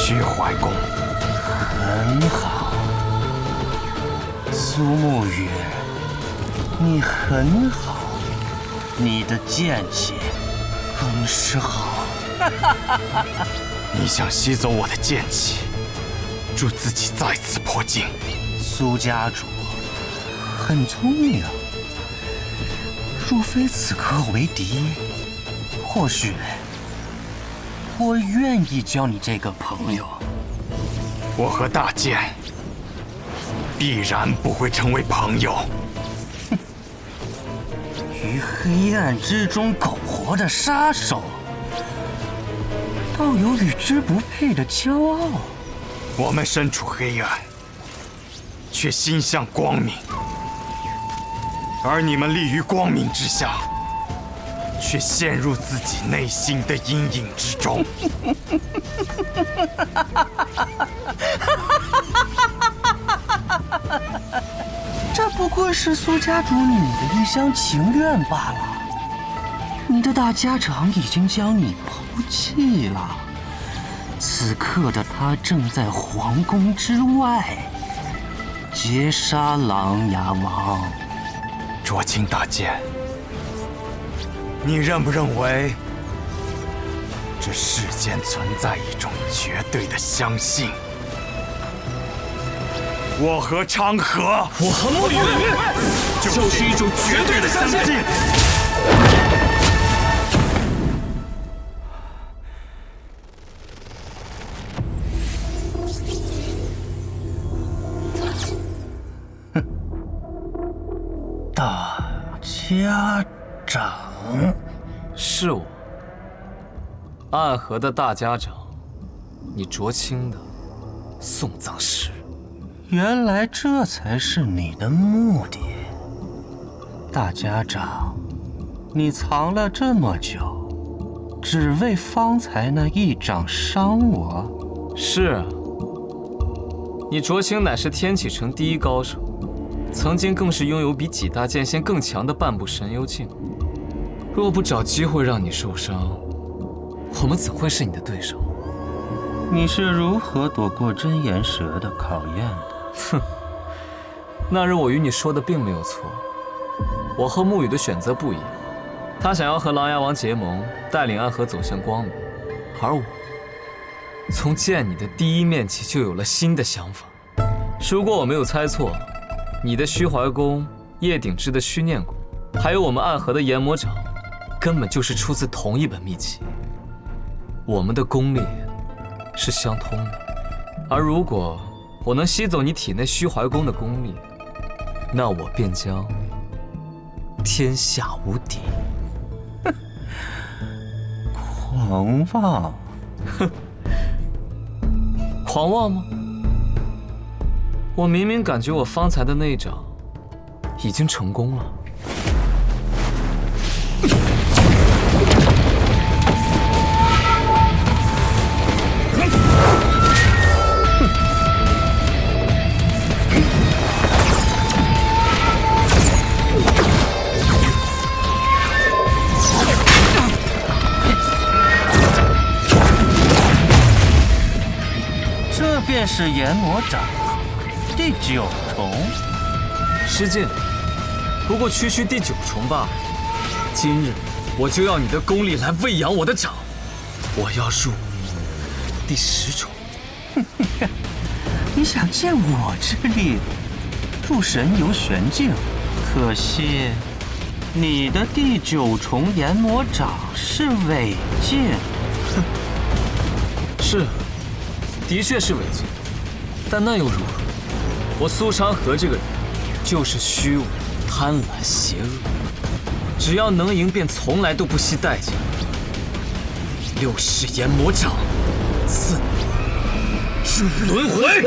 虚怀公。很好，苏沐雨，你很好，你的剑气更是好。你想吸走我的剑气，助自己再次破境。苏家主很聪明，若非此刻为敌，或许我愿意交你这个朋友。我和大剑必然不会成为朋友。于黑暗之中苟活的杀手，倒有与之不配的骄傲。我们身处黑暗，却心向光明；而你们立于光明之下，却陷入自己内心的阴影之中。这不过是苏家主你的一厢情愿罢了。你的大家长已经将你抛弃了，此刻的他正在皇宫之外劫杀琅琊王。卓青大剑，你认不认为这世间存在一种绝对的相信？我和昌河，我和沐雨，就是一种绝对的相信。大家长，是我，暗河的大家长，你卓青的送葬师。原来这才是你的目的。大家长，你藏了这么久，只为方才那一掌伤我？是啊，你卓青乃是天启城第一高手，曾经更是拥有比几大剑仙更强的半部神幽境。若不找机会让你受伤，我们怎会是你的对手？你是如何躲过真言蛇的考验的？哼，那日我与你说的并没有错。我和沐雨的选择不一样，他想要和琅琊王结盟，带领暗河走向光明，而我从见你的第一面起就有了新的想法。如果我没有猜错，你的虚怀宫、叶鼎之的虚念宫，还有我们暗河的研魔掌，根本就是出自同一本秘籍。我们的功力是相通的，而如果我能吸走你体内虚怀宫的功力，那我便将天下无敌。狂妄！哼，狂妄吗？我明明感觉我方才的那一掌已经成功了。这便是研魔掌第9重。失敬，不过区区第9重罢了。今日我就要你的功力来喂养我的掌，我要入第10重。你想借我之力入神游玄境？可惜你的第9重研魔掌是违禁。是，的确是违禁，但那又如何？我苏昌河这个人就是虚伪、贪婪、邪恶，只要能赢，便从来都不惜代价。6式研魔掌，4入轮回。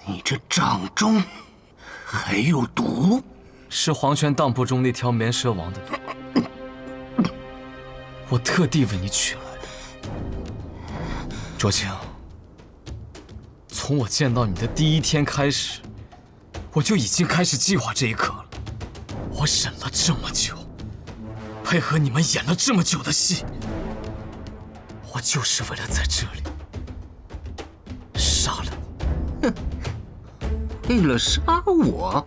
你这掌中还有毒？是黄泉当铺中那条绵蛇王的毒，我特地为你取来的。卓青，从我见到你的第一天开始，我就已经开始计划这一刻了。我忍了这么久，配合你们演了这么久的戏，我就是为了在这里杀了你。为了杀我？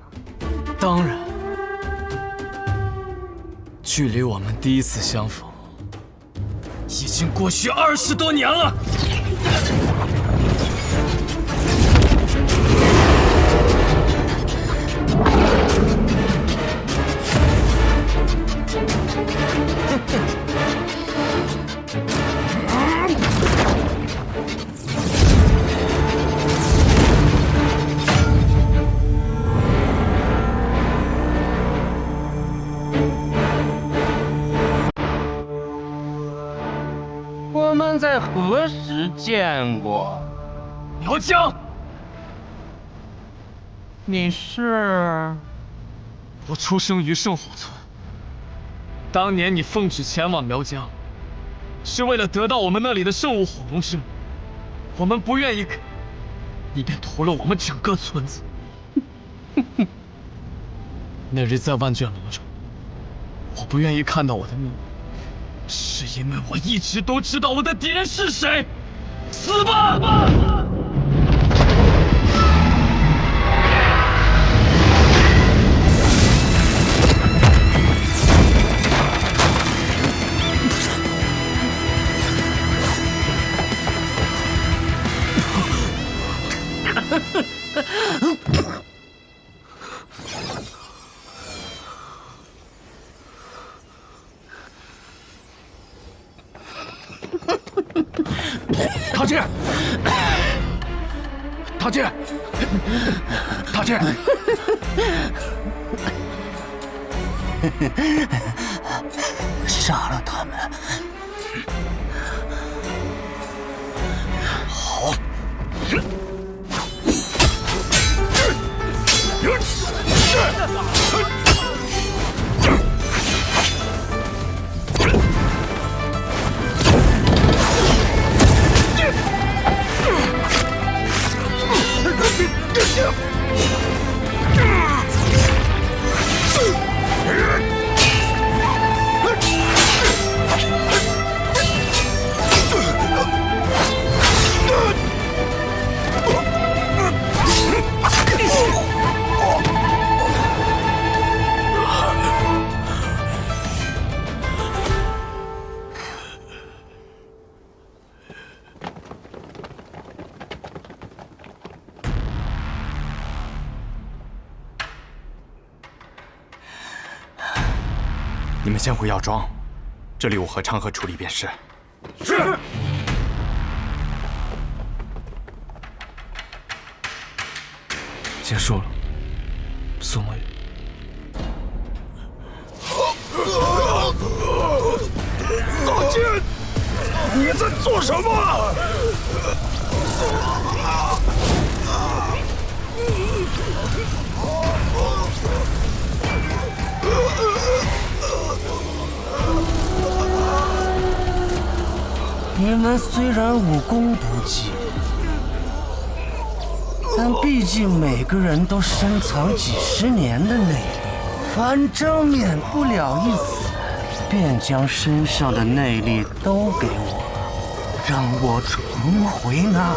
当然，距离我们第一次相逢已经过去20多年了。我们在何时见过？苗疆，你是？我出生于圣虎村。当年你奉旨前往苗疆，是为了得到我们那里的圣物火龙生。我们不愿意给，你便屠了我们整个村子。那日在万卷楼中，我不愿意看到我的命运，是因为我一直都知道我的敌人是谁。死吧！陶剑，陶剑，陶剑，杀了他们。好。你们先回药庄，这里我和昌河处理便是。是。结束了，苏沐雨。大剑，你在做什么？你们虽然武功不济，但毕竟每个人都深藏几十年的内力，反正免不了一死，便将身上的内力都给我，让我重回那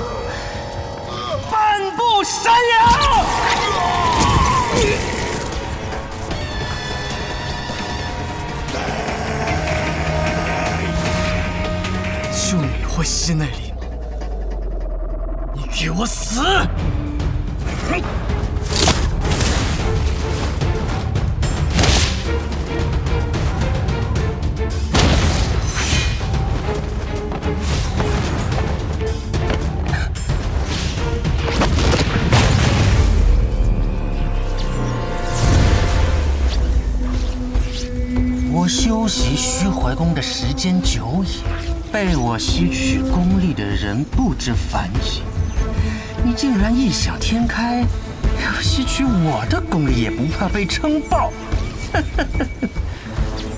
半步山崖。就你会吸内力吗？你给我死！我修习虚怀功的时间久矣。被我吸取功力的人不知凡几，你竟然异想天开，要吸取我的功力也不怕被撑爆！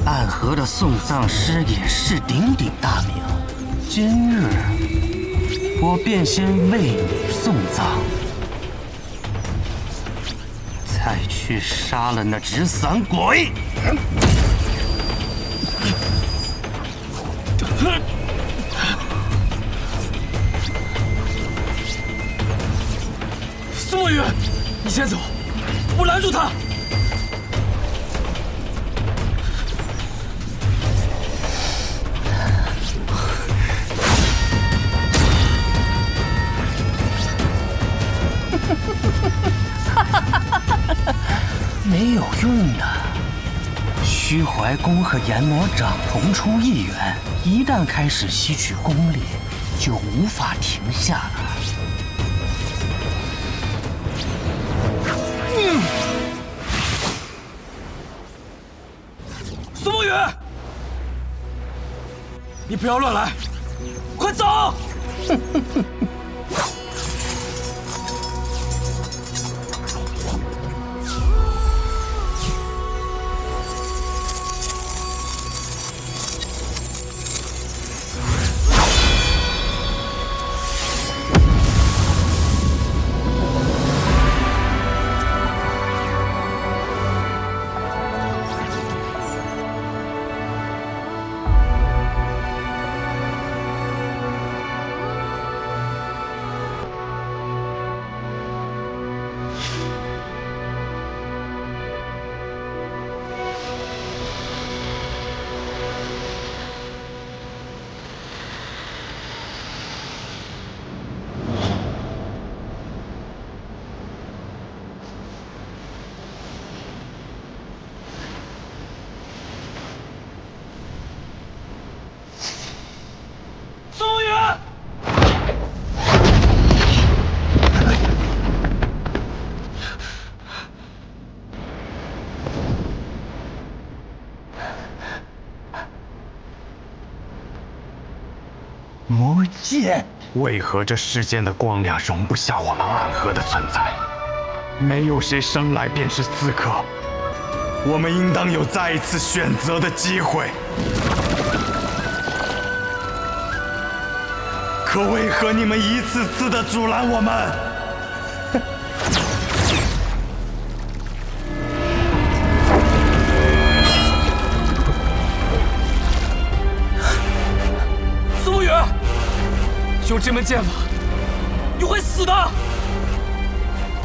暗河的送葬师也是鼎鼎大名，今日我便先为你送葬，再去杀了那纸伞鬼。苏墨雨，你先走，我拦住他。没有用的。虚怀宫和阎魔掌同出一源，一旦开始吸取功力，就无法停下了。苏墨雨，你不要乱来，快走！魔剑，为何这世间的光亮容不下我们暗河的存在？没有谁生来便是刺客，我们应当有再一次选择的机会。可为何你们一次次的阻拦我们？苏沐雨，用这门剑法，你会死的！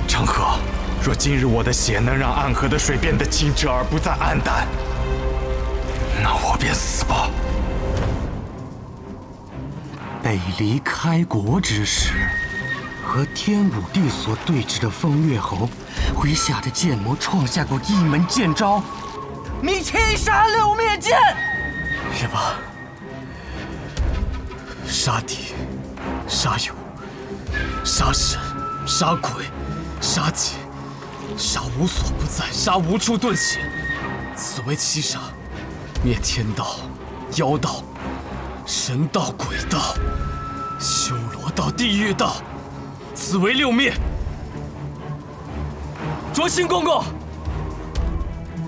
成河，若今日我的血能让暗河的水变得清澈而不再暗淡，那我便死吧。北离开国之时，和天武帝所对峙的风月侯麾下的剑魔创下过一门剑招——你七杀六灭剑。也罢，杀敌、杀友、杀神、杀鬼、杀劫、杀无所不在、杀无处遁形，此为七杀。灭天道、妖道、神道、鬼道、修罗道、地狱道，此为六灭。卓心公公，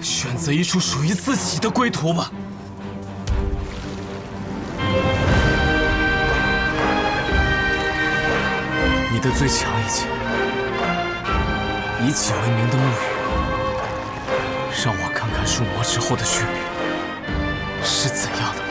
选择一处属于自己的归途吧。你的最强一剑，以己为名的沐雨，让我看看入魔之后的血是怎样的吧。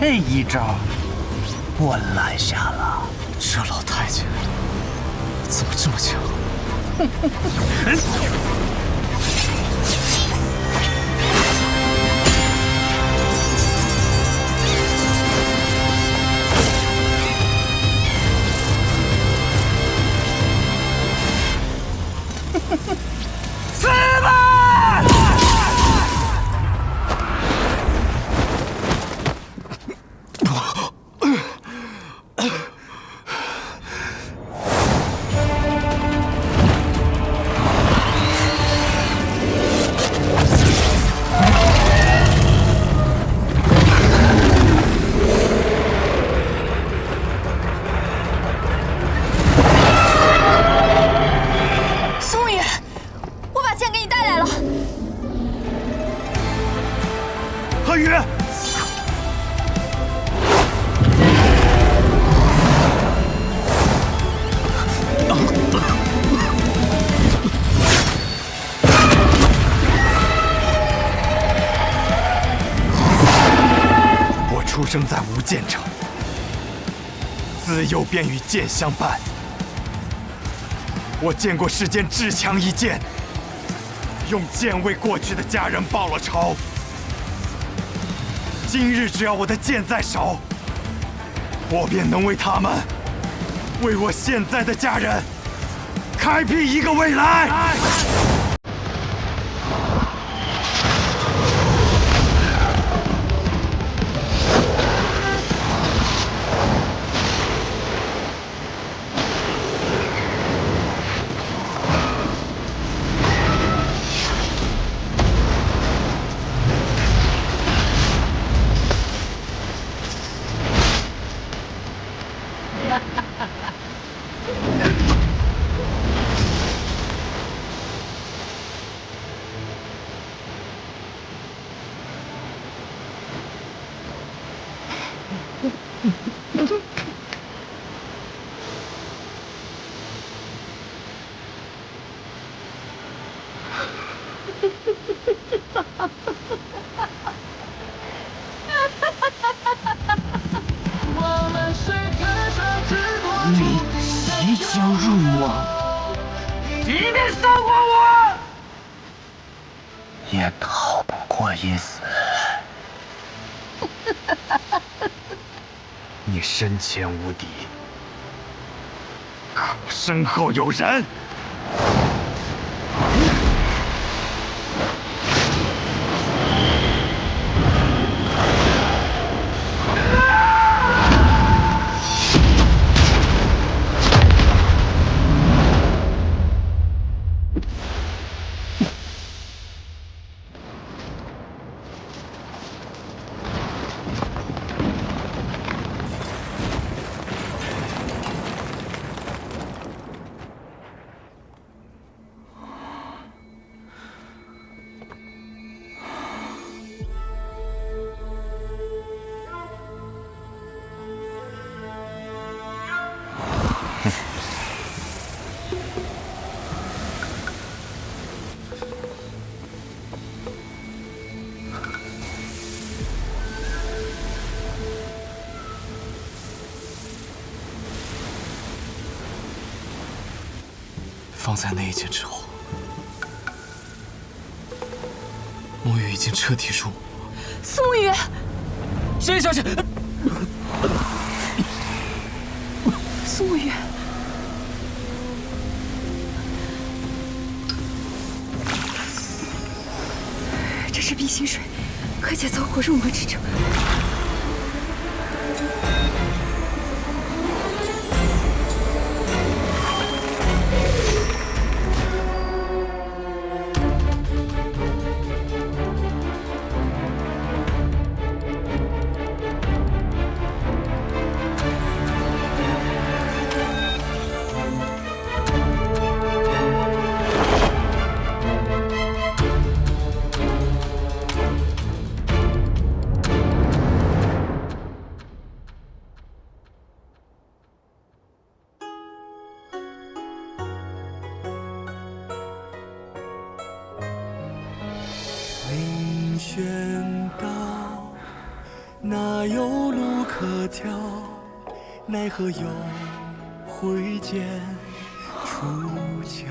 这一招我拦下了。这老太监怎么这么强？死吧！出生在无剑城，自幼便与剑相伴。我见过世间至强一剑，用剑为过去的家人报了仇。今日只要我的剑在手，我便能为他们，为我现在的家人，开辟一个未来。你即将入网，即便杀过我，也逃不过一死。你身前无敌，可我身后有人。方才那一剑之后，沐雨已经彻底入魔。苏沐雨，沈小姐，苏沐雨，这是碧心水，可解走火入魔之症。有路可条，奈何有挥剑出鞘。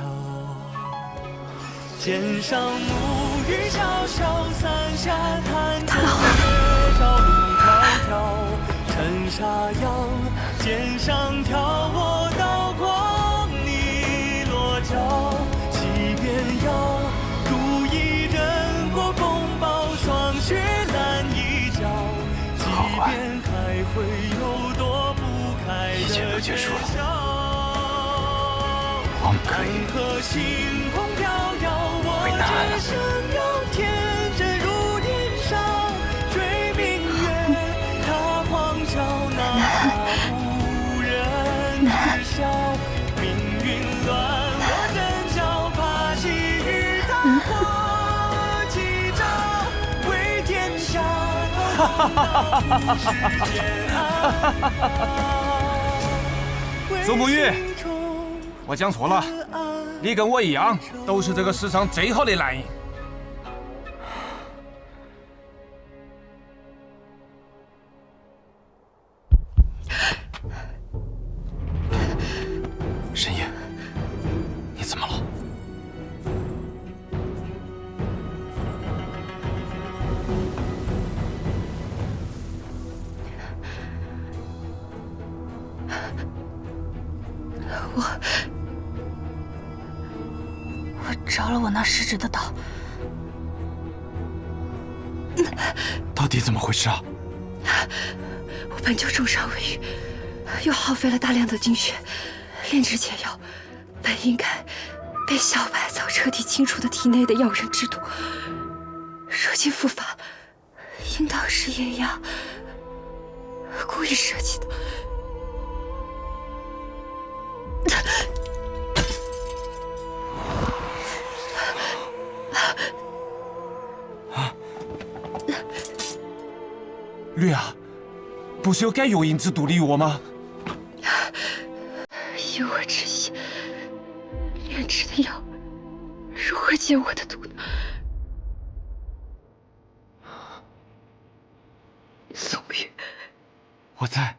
肩上暮雨潇潇，伞下弹奏月照路迢迢。尘沙扬，肩上挑，我刀光你落脚。骑鞭摇，如一人过风暴，霜雪拦一角。即便开会有躲不开的喧嚣。安河星空飘摇，我剑声摇，天真如年少。追明月，踏荒郊，哪怕无人知晓。命运乱我阵脚，怕起雨打破几招，为天下世间苏沐玉，我讲错了，你跟我一样，都是这个世上最好的男人。神医，你怎么了？我着了我那失职的道。到底怎么回事啊？我本就重伤未愈，又耗费了大量的精血炼制解药，本应该被小百草彻底清除的体内的药人之毒。如今复发，应当是叶阳故意设计的。绿儿，不是有改药引之毒的药吗？以我之心炼制的药，如何解我的毒呢？宋玉，我在。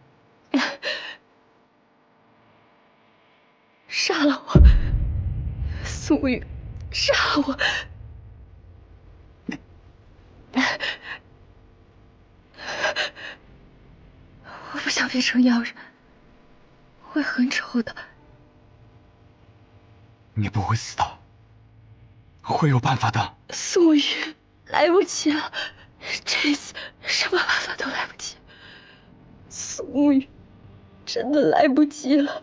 杀了我！宋玉，杀了我！我不想变成药人，会很丑的。你不会死的，会有办法的。宋玉，来不及了，这次什么办法都来不及。宋玉，真的来不及了。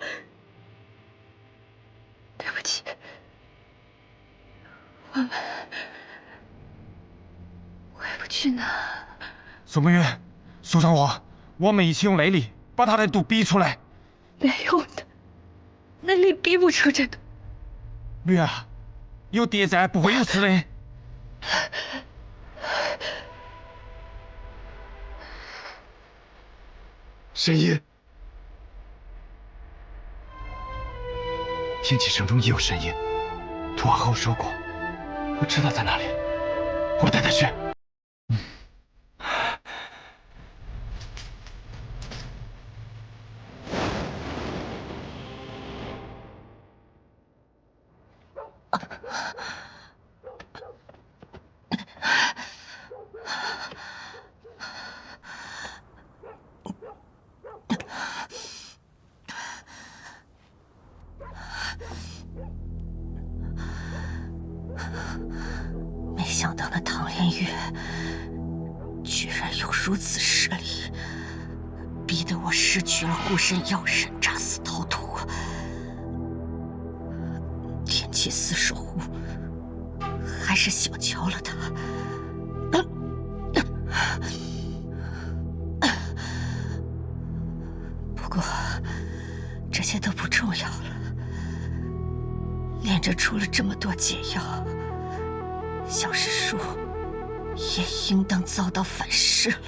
对不起，我们回不去呢。苏沐玉，树上我们一起用内力把他的毒逼出来。没用的，内力逼不出这毒。绿儿，有爹在，不会有事的。神医，天启城中也有神医，图瓦和我说过，我知道在哪里，我带他去。没想到那唐连月居然有如此势力，逼得我失去了护身药神，诈死逃脱。天启四守护还是小瞧了他。不过这些都不重要了，炼制出了这么多解药，小师叔也应当遭到反噬了。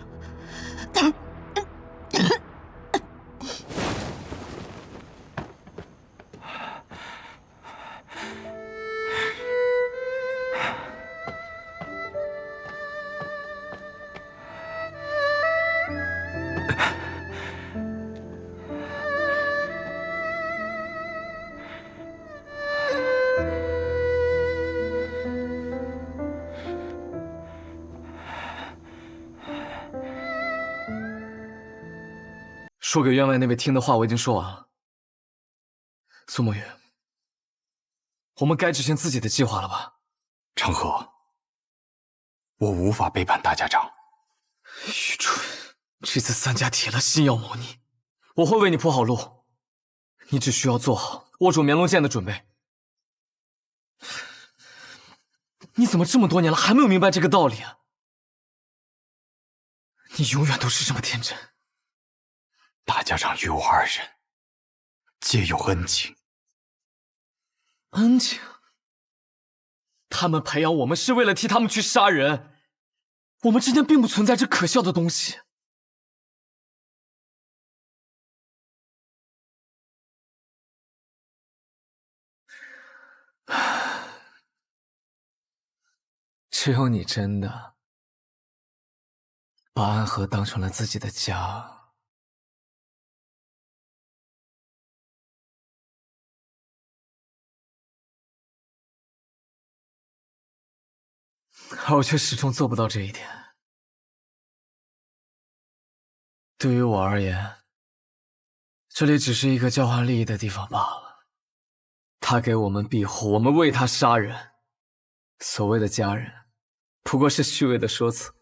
说给员外那位听的话我已经说完了。苏沐雨，我们该执行自己的计划了吧？成河，我无法背叛大家长。愚蠢！这次三家铁了心要谋你，我会为你铺好路，你只需要做好握住绵龙剑的准备。你怎么这么多年了还没有明白这个道理啊？你永远都是这么天真。大家长与我二人皆有恩情。恩情？他们培养我们是为了替他们去杀人，我们之间并不存在这可笑的东西。只有你真的把安和当成了自己的家。而我却始终做不到这一点。对于我而言，这里只是一个交换利益的地方罢了。他给我们庇护，我们为他杀人。所谓的家人，不过是虚伪的说辞。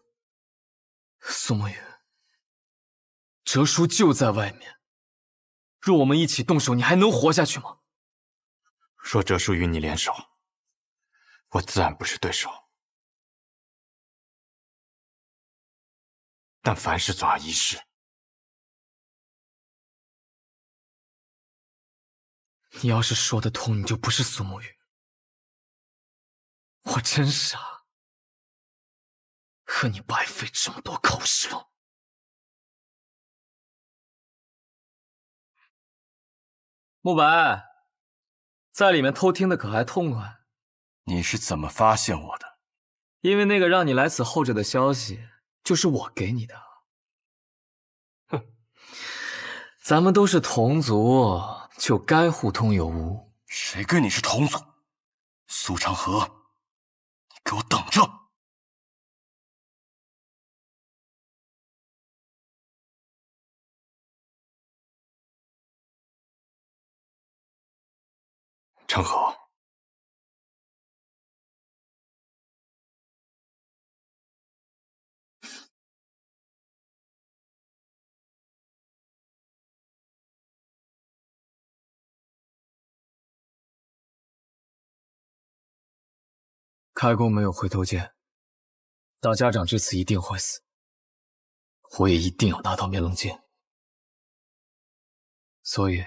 苏沐雨，哲叔就在外面，若我们一起动手，你还能活下去吗？若哲叔与你联手，我自然不是对手。但凡事总要一试。你要是说得通，你就不是苏沐雨。我真傻，和你白费这么多口舌。慕白，在里面偷听的可还痛快？你是怎么发现我的？因为那个让你来此候着的消息，就是我给你的。哼，咱们都是同族，就该互通有无。谁跟你是同族？苏长河，你给我等着！成河，开弓没有回头箭，大家长这次一定会死，我也一定要拿到面龙剑。所以，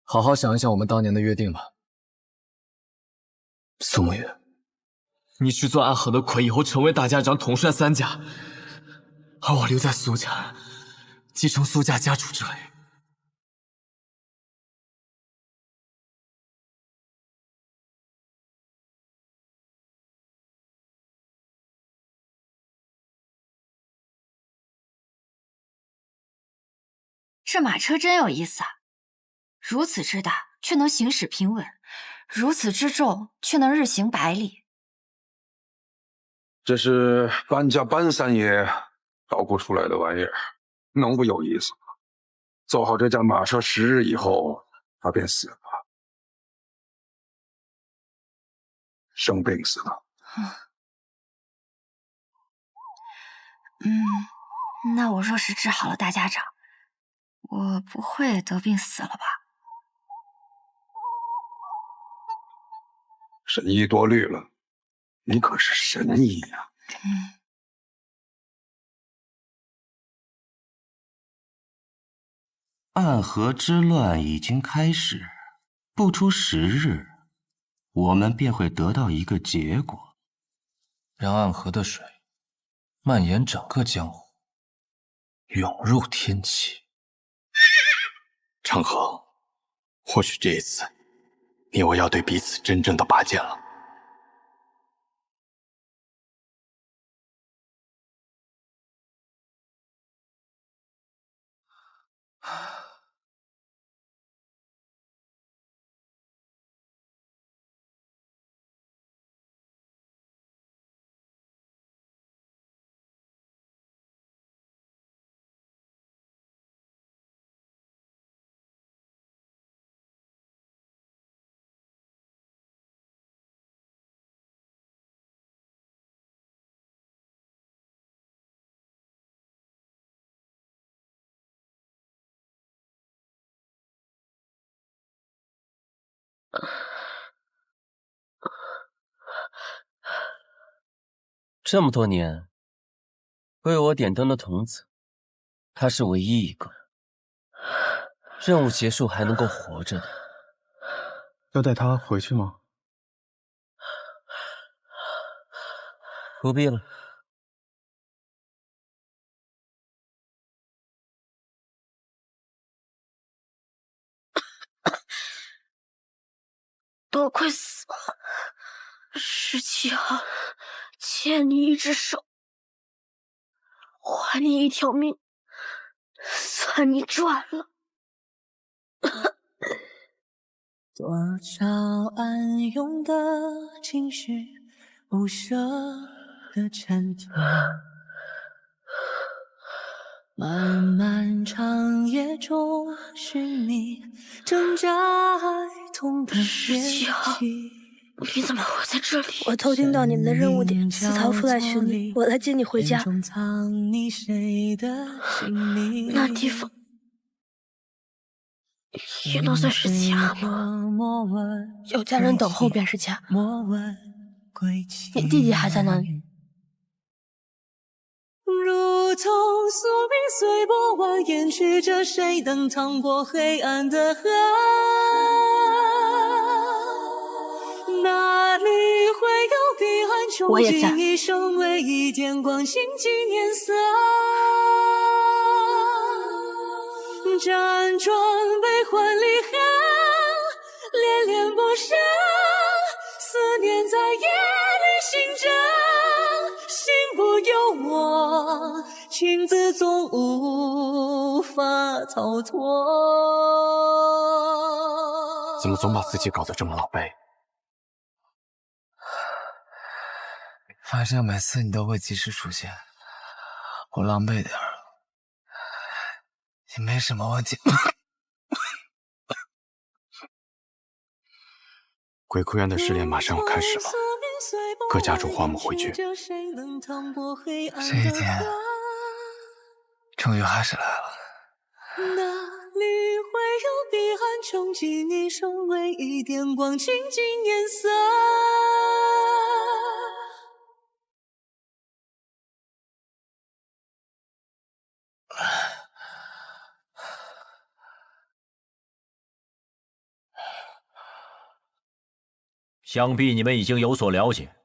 好好想一想我们当年的约定吧。苏沐雨，你去做安和的魁，以后成为大家长，统帅三家，而我留在苏家，继承苏家家主之位。这马车真有意思啊！如此之大，却能行驶平稳；如此之重，却能日行百里。这是搬家搬三爷捣鼓出来的玩意儿，能不有意思吗？坐好这架马车10日以后，他便死了，生病死了。那我若是治好了大家长，我不会得病死了吧？神医多虑了，你可是神医呀！暗河之乱已经开始，不出10日，我们便会得到一个结果，让暗河的水蔓延整个江湖，涌入天启。成河，或许这一次，你我要对彼此真正的拔剑了。这么多年为我点灯的童子，他是唯一一个任务结束还能够活着的。要带他回去吗？不必了。多亏死了，17号欠你一只手，还你一条命，算你赚了。多少暗涌的情绪，不舍的衬托。漫漫长夜中寻觅，挣扎爱痛的17号，你怎么会在这里？我偷听到你们的任务点，私逃出来巡礼，我来接你回家。那地方也能算是家吗？有家人等候便是家。你弟弟还在那里？如同宿命随波蜿蜒，曲折谁能趟过黑暗的河？哪里会有彼岸穷尽一生唯一点光，倾尽颜色？辗转悲欢离合，恋恋不舍，思念在夜里醒着。心不由我，情字总无法逃脱。怎么总把自己搞得这么狼狈？反正每次你都会及时出现，我狼狈点儿也没什么问题。鬼哭院的试炼马上要开始了，各家主唤我们回去。这一天终于还是来了。哪里会有彼岸穷尽一生唯一点光，倾尽颜色？想必你们已经有所了解，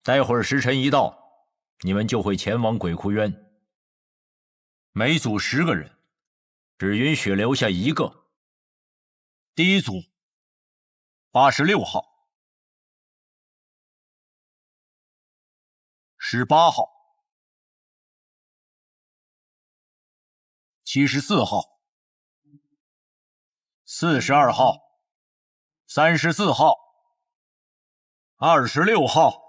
待会儿时辰一到，你们就会前往鬼窟渊。每组10个人，只允许留下1个。第一组86号、18号、74号、42号、34号、26号、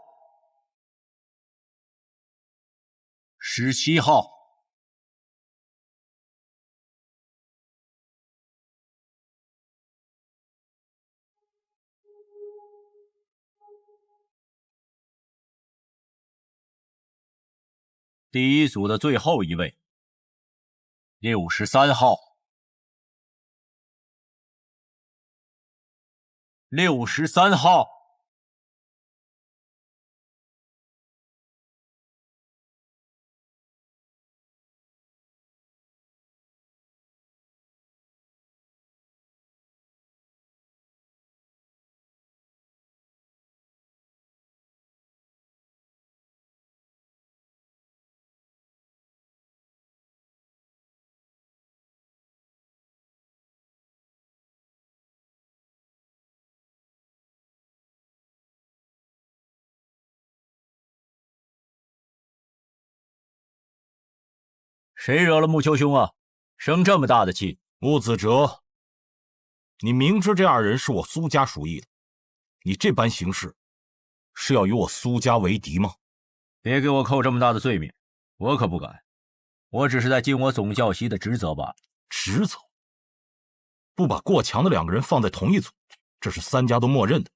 17号。第一组的最后一位，63号、63号。谁惹了木秋兄啊？生这么大的气！穆子哲，你明知这2人是我苏家属意的，你这般行事，是要与我苏家为敌吗？别给我扣这么大的罪名，我可不敢。我只是在尽我总教习的职责罢了。职责？不把过强的2个人放在同一组，这是3家都默认的。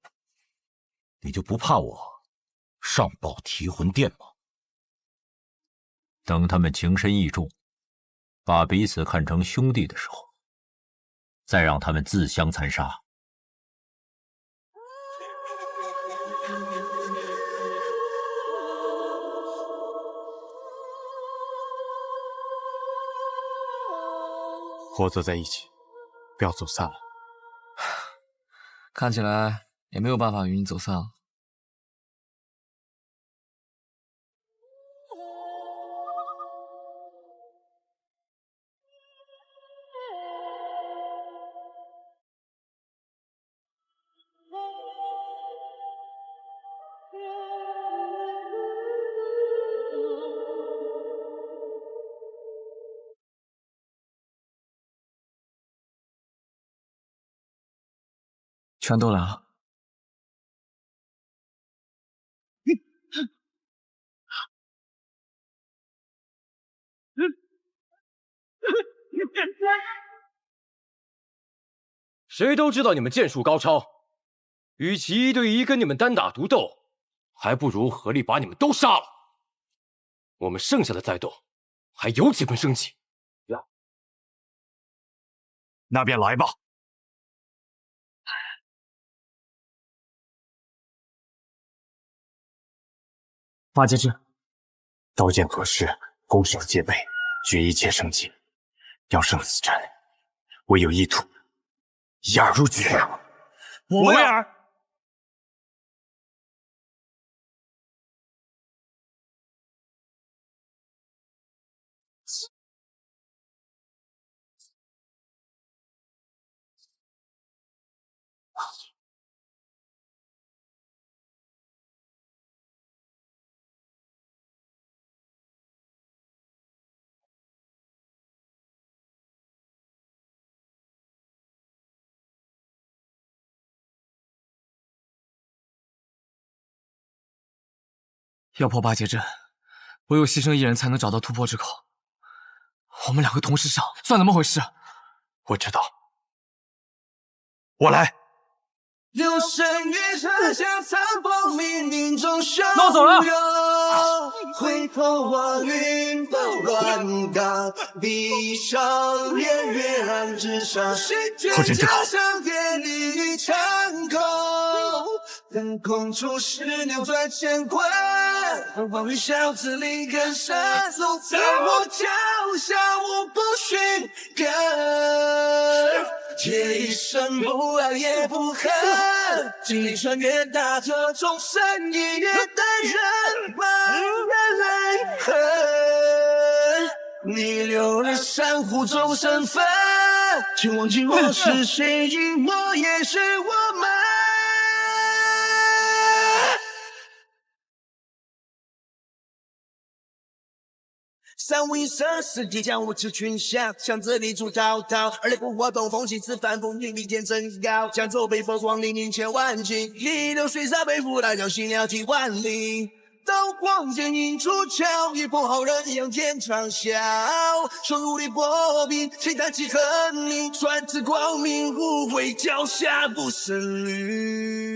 你就不怕我上报提魂殿吗？等他们情深意重，把彼此看成兄弟的时候，再让他们自相残杀。活走在一起，不要走散了。看起来也没有办法与你走散了。全都来了。谁都知道你们剑术高超，与其1对1跟你们单打独斗，还不如合力把你们都杀了。我们剩下的再斗，还有几分生气。那便来吧。八节制，刀剑合十，攻守戒备，决一切生机。要生死战，唯有一途，一二入局。我为尔。要破八节阵，唯有牺牲一人才能找到突破之口。我们2个同时上，算怎么回事？我知道，我来。留神月下下残风冥冥中汹涌，回头望云峰乱岗，闭上眼月暗之上，谁觉家乡天地长空，等空出世扭转乾坤，黄雨小子灵根深，走在我脚下我不寻根，借一生不爱也不恨，经历穿越大河，众生一夜的人满眼泪痕。你留了珊瑚中身份，请忘记我是谁，因我也是我们。三五一生，世界将无知群像，向这里主滔滔，而雷不活动，风起此帆，风云比天真高，江州北风光临千万顷，一流水洒背负来让心了几万里。刀光剑影出鞘，一波好人仰天长啸，手如履薄冰，谁弹起恨你，传至光明无悔，脚下不生绿。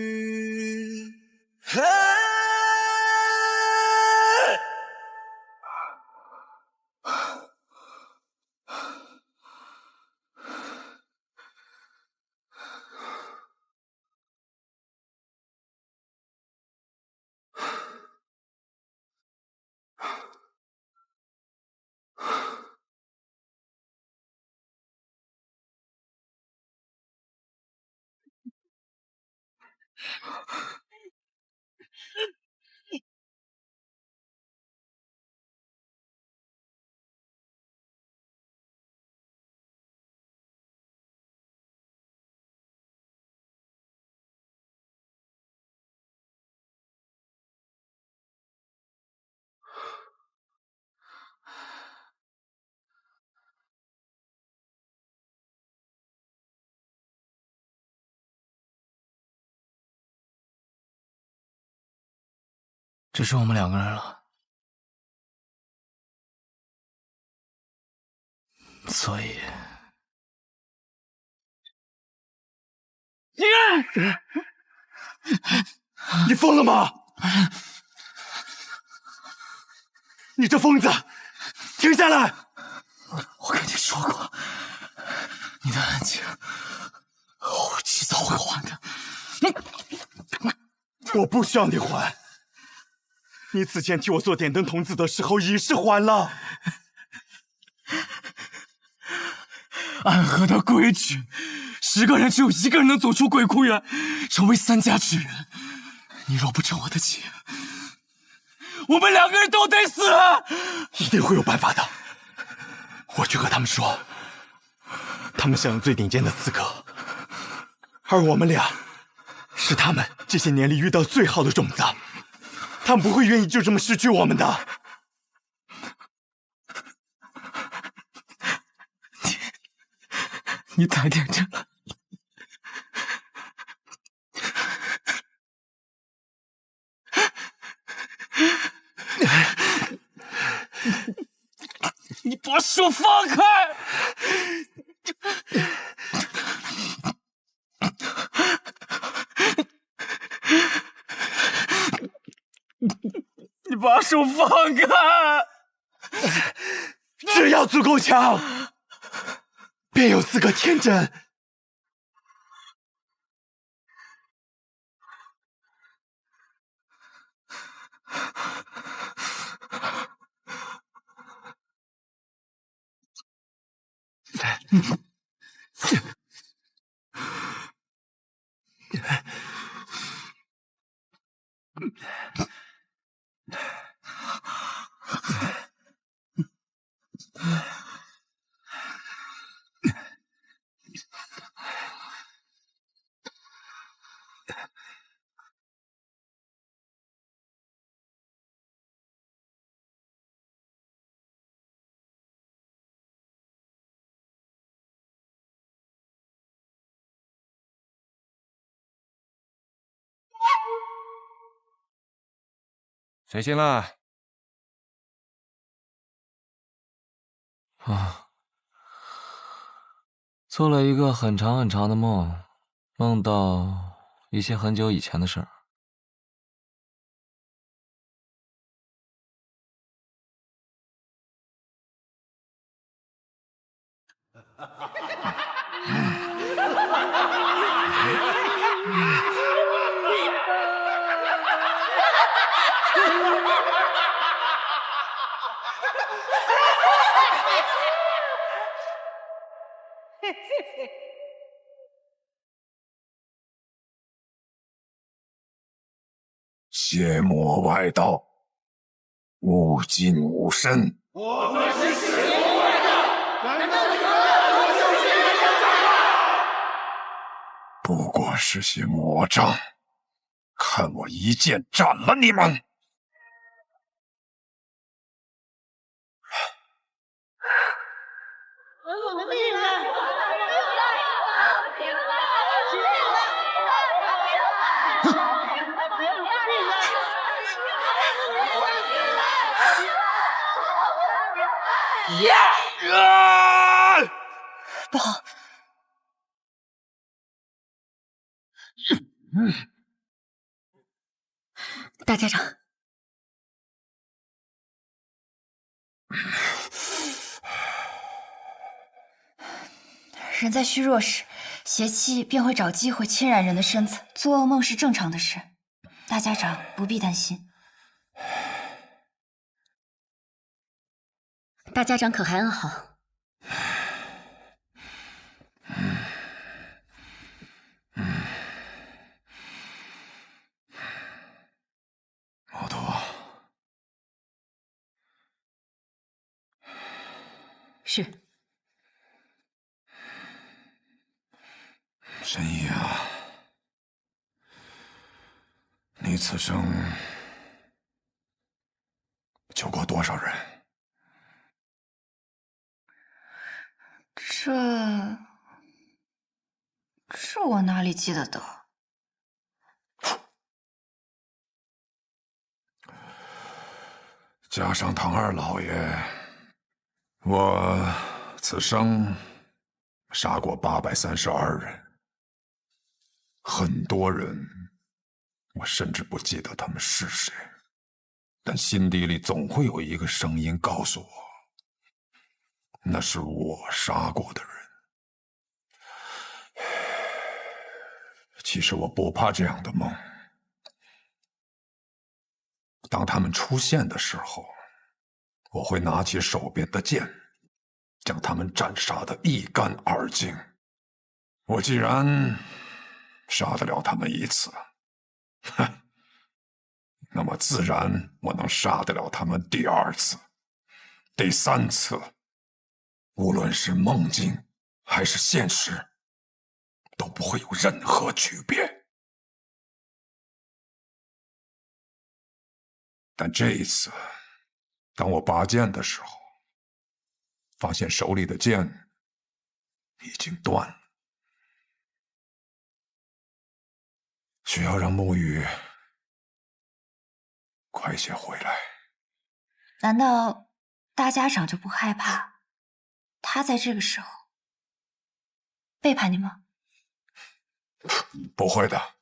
只剩我们2个人了，所以你疯了吗？你这疯子，停下来！我跟你说过，你的恩情，我迟早会还的。我不需要你还。你此前替我做点灯童子的时候，已是还了。暗河的规矩，10个人只有1个人能走出鬼窟园，成为3家之人。你若不成我的情，我们2个人都得死。一定会有办法的。我去和他们说，他们享有最顶尖的资格，而我们俩是他们这些年里遇到最好的种子，他们不会愿意就这么失去我们的。你太天真了。你把手放开！你把手放开！只要足够强，便有资格天真。谁进来？啊，做了一个很长很长的梦，梦到一些很久以前的事儿。邪魔外道，勿近吾身。我们是邪魔外道，难道你们要就是邪魔障？不过是些魔障，看我一剑斩了你们！我的命啊！不好！大家长，人在虚弱时，邪气便会找机会侵染人的身子。做噩梦是正常的事，大家长不必担心。大家长可还安好？毛头，是。神医啊，你此生救过多少人？这我哪里记得得？加上唐二老爷，我此生杀过832人，很多人我甚至不记得他们是谁，但心底里总会有一个声音告诉我，那是我杀过的人。其实我不怕这样的梦，当他们出现的时候，我会拿起手边的剑，将他们斩杀得一干二净。我既然杀得了他们一次，哼，那么自然我能杀得了他们第二次、第三次。无论是梦境还是现实，都不会有任何区别。但这一次，当我拔剑的时候，发现手里的剑已经断了，需要让沐雨快些回来。难道大家长就不害怕他在这个时候背叛你吗？不会的。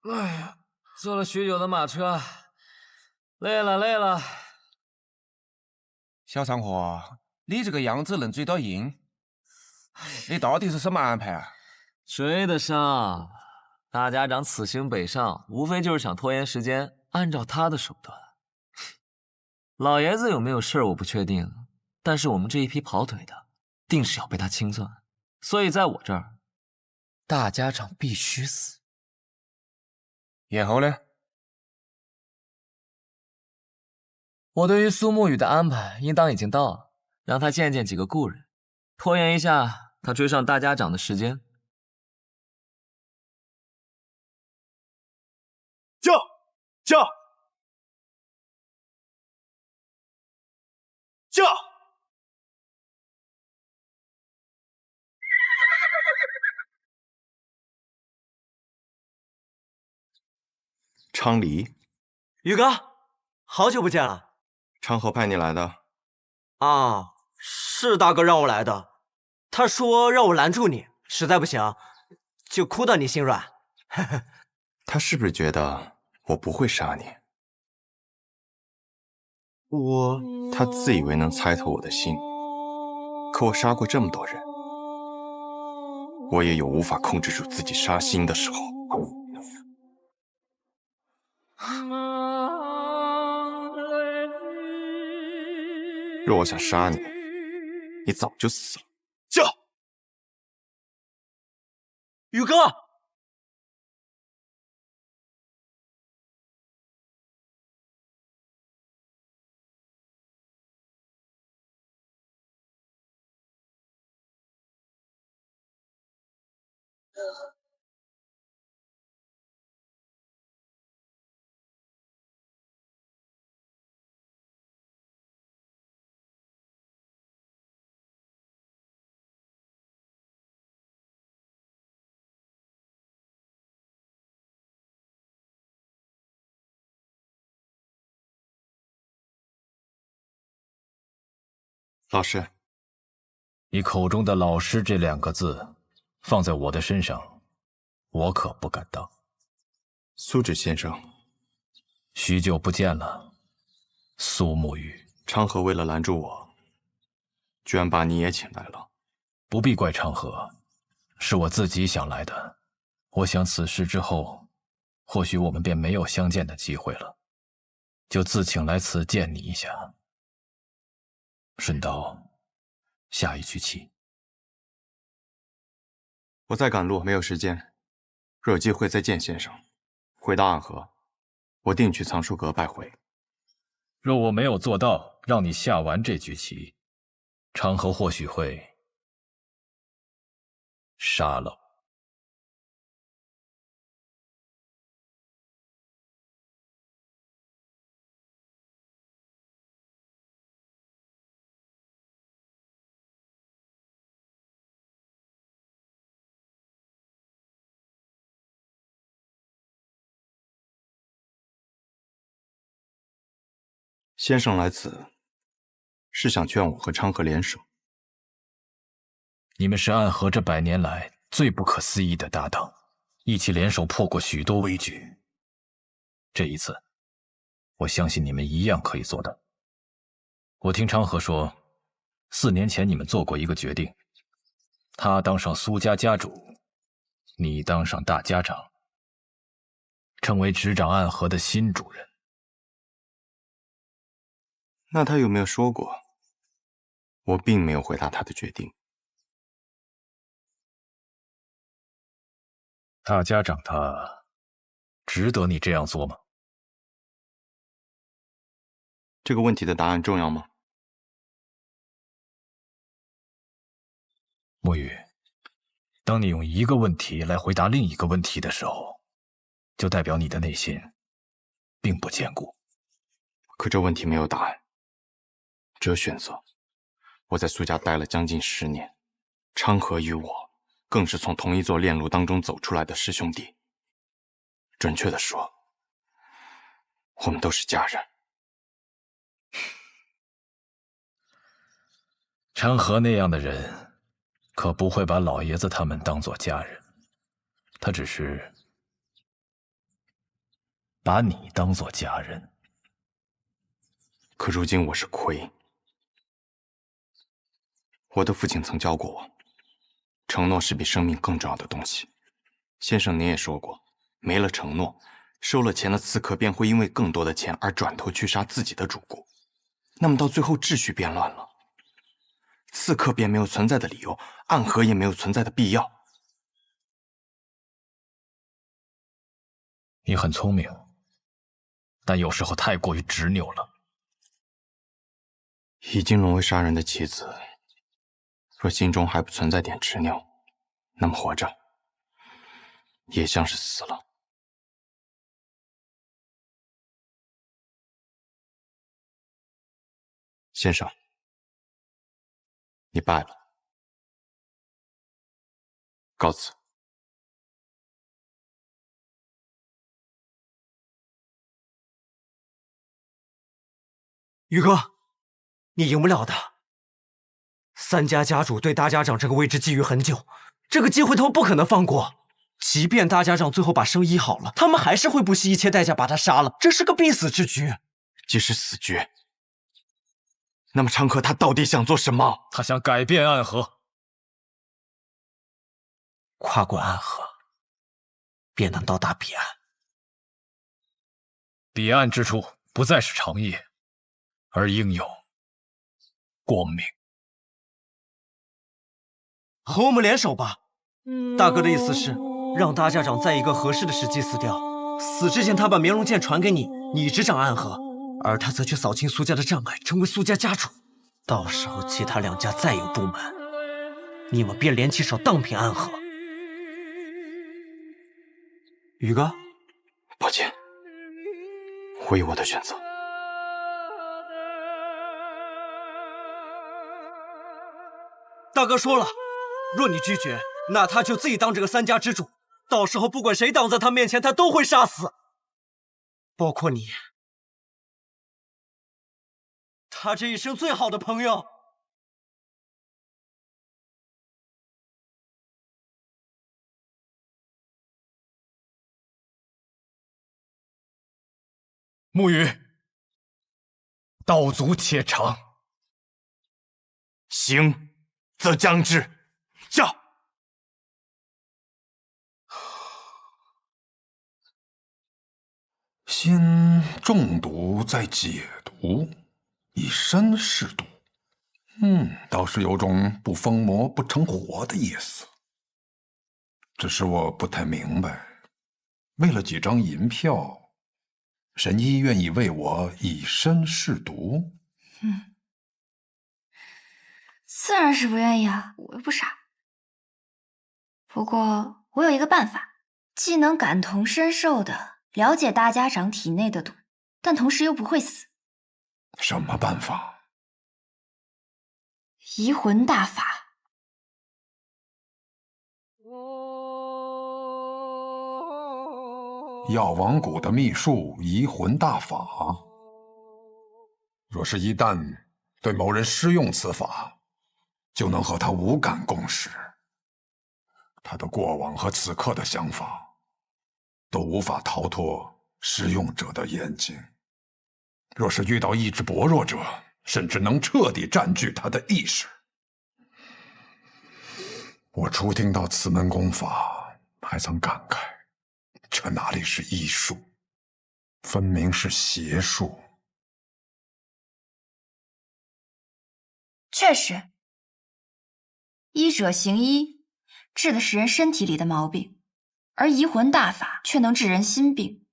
哎呀，坐了许久的马车，累了。小上河，你这个样子能追到鹰，你到底是什么安排啊？追得上。大家长此行北上，无非就是想拖延时间，按照他的手段。老爷子有没有事儿我不确定，但是我们这一批跑腿的，定是要被他清算。所以在我这儿，大家长必须死。然后呢？我对于苏沐雨的安排应当已经到了，让他见见几个故人，拖延一下他追上大家长的时间。驾！昌黎，宇哥，好久不见了。昌河派你来的？啊，是大哥让我来的。他说让我拦住你，实在不行就哭到你心软。他是不是觉得我不会杀你？他自以为能猜透我的心，可我杀过这么多人，我也有无法控制住自己杀心的时候。若我想杀你，你早就死了。驾！宇哥。老师，你口中的老师这2个字，放在我的身上，我可不敢当。苏芷先生，许久不见了，苏沐雨。昌河为了拦住我，居然把你也请来了。不必怪昌河，是我自己想来的。我想此事之后，或许我们便没有相见的机会了，就自请来此见你一下。顺道下一局棋。我在赶路，没有时间。若有机会再见先生。回到暗河，我定去藏书阁拜会。若我没有做到让你下完这局棋，昌河或许会杀了我。先生来此，是想劝我和昌河联手。你们是暗河这100年来最不可思议的搭档，一起联手破过许多危局。这一次，我相信你们一样可以做到。我听昌河说，4年前你们做过一个决定，他当上苏家家主，你当上大家长，成为执掌暗河的新主人。那他有没有说过？我并没有回答他的决定。大家长他值得你这样做吗？这个问题的答案重要吗？墨雨，当你用一个问题来回答另一个问题的时候，就代表你的内心并不坚固。可这问题没有答案，只有选择。我在苏家待了将近10年，昌河与我更是从同一座炼炉当中走出来的师兄弟。准确的说，我们都是家人。昌河那样的人，可不会把老爷子他们当作家人，他只是把你当作家人。可如今我是亏。我的父亲曾教过我，承诺是比生命更重要的东西。先生您也说过，没了承诺，收了钱的刺客便会因为更多的钱而转头去杀自己的主顾，那么到最后秩序变乱了，刺客便没有存在的理由，暗河也没有存在的必要。你很聪明，但有时候太过于执拗了。已经沦为杀人的棋子，若心中还不存在点执拗，那么活着也像是死了。先生，你败了，告辞。宇哥，你赢不了的。3家家主对大家长这个位置觊觎很久，这个机会他们不可能放过。即便大家长最后把生医好了，他们还是会不惜一切代价把他杀了，这是个必死之局。即使死局，那么昌河他到底想做什么？他想改变暗河，跨过暗河，便能到达彼岸。彼岸之处不再是长夜，而应有光明。和我们联手吧。大哥的意思是让大家长在一个合适的时机死掉，死之前他把绵龙剑传给你，你执掌暗河，而他则去扫清苏家的障碍，成为苏家家主。到时候其他2家再有不满，你们便联起手荡平暗河。宇哥，抱歉，我有我的选择。大哥说了，若你拒绝，那他就自己当这个3家之主，到时候不管谁挡在他面前，他都会杀死，包括你，他这一生最好的朋友。沐雨，道阻且长，行则将至。驾！先中毒再解毒，以身试毒。倒是有种不疯魔不成活的意思。只是我不太明白，为了几张银票，神医愿意为我以身试毒？自然是不愿意啊，我又不傻。不过我有一个办法，既能感同身受的了解大家长体内的毒，但同时又不会死。什么办法？移魂大法。药王谷的秘术移魂大法，若是一旦对某人施用此法，就能和他无感共识，他的过往和此刻的想法都无法逃脱施用者的眼睛。若是遇到意志薄弱者，甚至能彻底占据他的意识。我初听到此门功法，还曾感慨，这哪里是医术，分明是邪术。确实，医者行医，治的是人身体里的毛病，而移魂大法却能治人心病。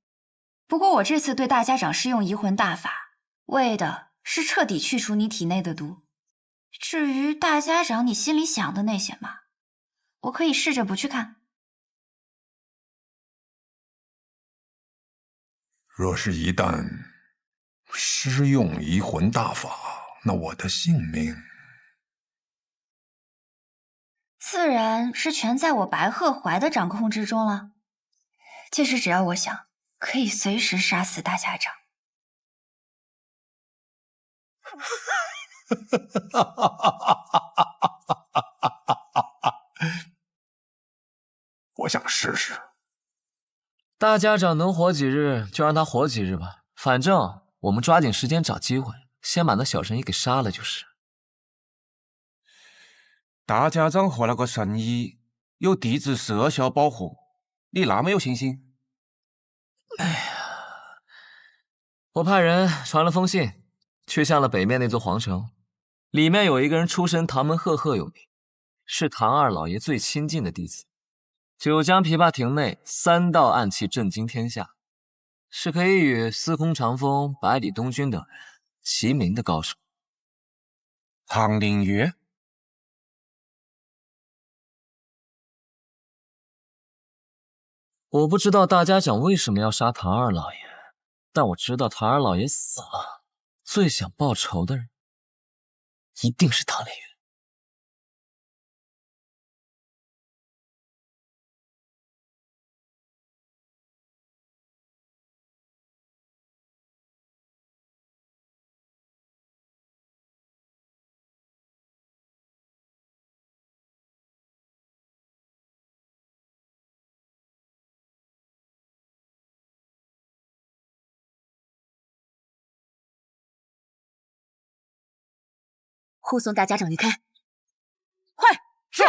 不过我这次对大家长施用移魂大法，为的是彻底去除你体内的毒。至于大家长你心里想的那些嘛，我可以试着不去看。若是一旦施用移魂大法，那我的性命自然是全在我白鹤怀的掌控之中了。届时只要我想，可以随时杀死大家长。我想试试。大家长能活几日就让他活几日吧，反正我们抓紧时间找机会，先把那小神医给杀了就是。大家长和那个神医有地质摄效保护，你那么有信心？哎呀，我派人传了封信，去向了北面那座皇城，里面有一个人出身唐门赫赫有名，是唐二老爷最亲近的弟子。九江琵琶亭内3道暗器震惊天下，是可以与司空长风、百里东君等人齐名的高手。唐灵月，我不知道大家长为什么要杀唐二老爷，但我知道唐二老爷死了，最想报仇的人一定是唐灵月。护送大家长离开，快！是。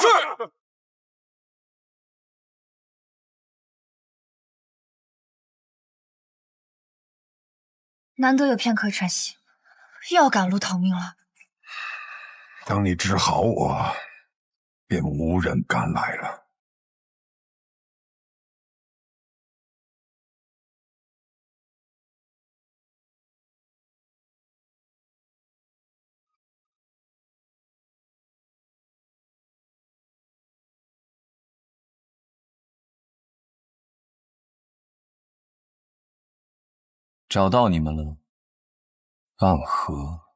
难得有片刻喘息，又要赶路逃命了。等你治好我，便无人敢来了。找到你们了，暗河。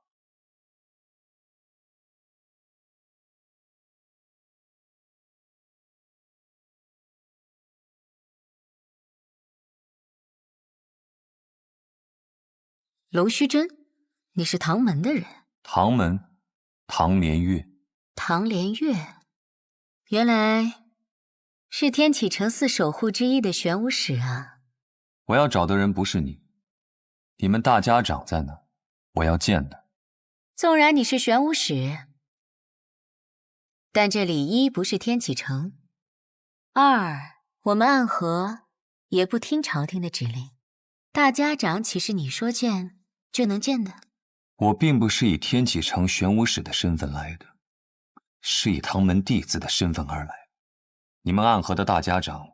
龙须珍，你是唐门的人？唐门，唐连月。唐连月，原来是天启城4守护之一的玄武使啊！我要找的人不是你，你们大家长在哪？我要见他。纵然你是玄武使，但这里一不是天启城，二我们暗河也不听朝廷的指令，大家长岂是你说见就能见的？我并不是以天启城玄武使的身份来的，是以唐门弟子的身份而来。你们暗河的大家长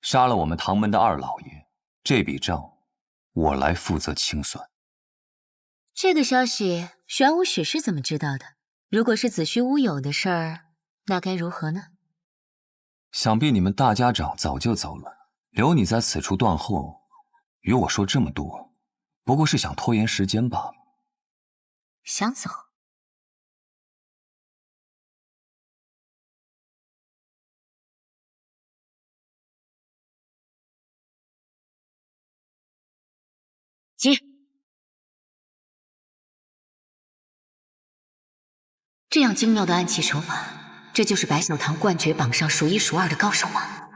杀了我们唐门的二老爷，这笔账我来负责清算。这个消息玄武使是怎么知道的？如果是子虚乌有的事儿，那该如何呢？想必你们大家长早就走了，留你在此处断后，与我说这么多，不过是想拖延时间罢了。想走？接！这样精妙的暗器手法，这就是白小堂冠绝榜上数1数2的高手吗？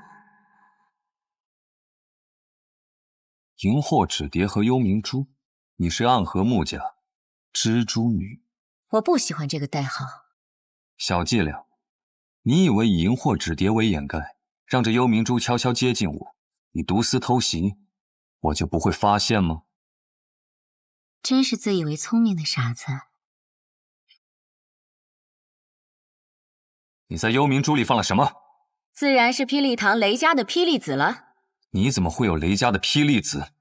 荧惑纸蝶和幽冥珠，你是暗河穆家蜘蛛女。我不喜欢这个代号。小伎俩，你以为以荧惑纸叠为掩盖，让这幽冥珠悄悄接近我，你毒丝偷袭，我就不会发现吗？真是自以为聪明的傻子。你在幽冥珠里放了什么？自然是霹雳堂雷家的霹雳子了。你怎么会有雷家的霹雳子？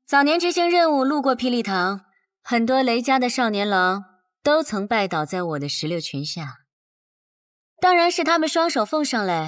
早年执行任务路过霹雳堂，很多雷家的少年郎都曾拜倒在我的石榴裙下，当然是他们双手奉上来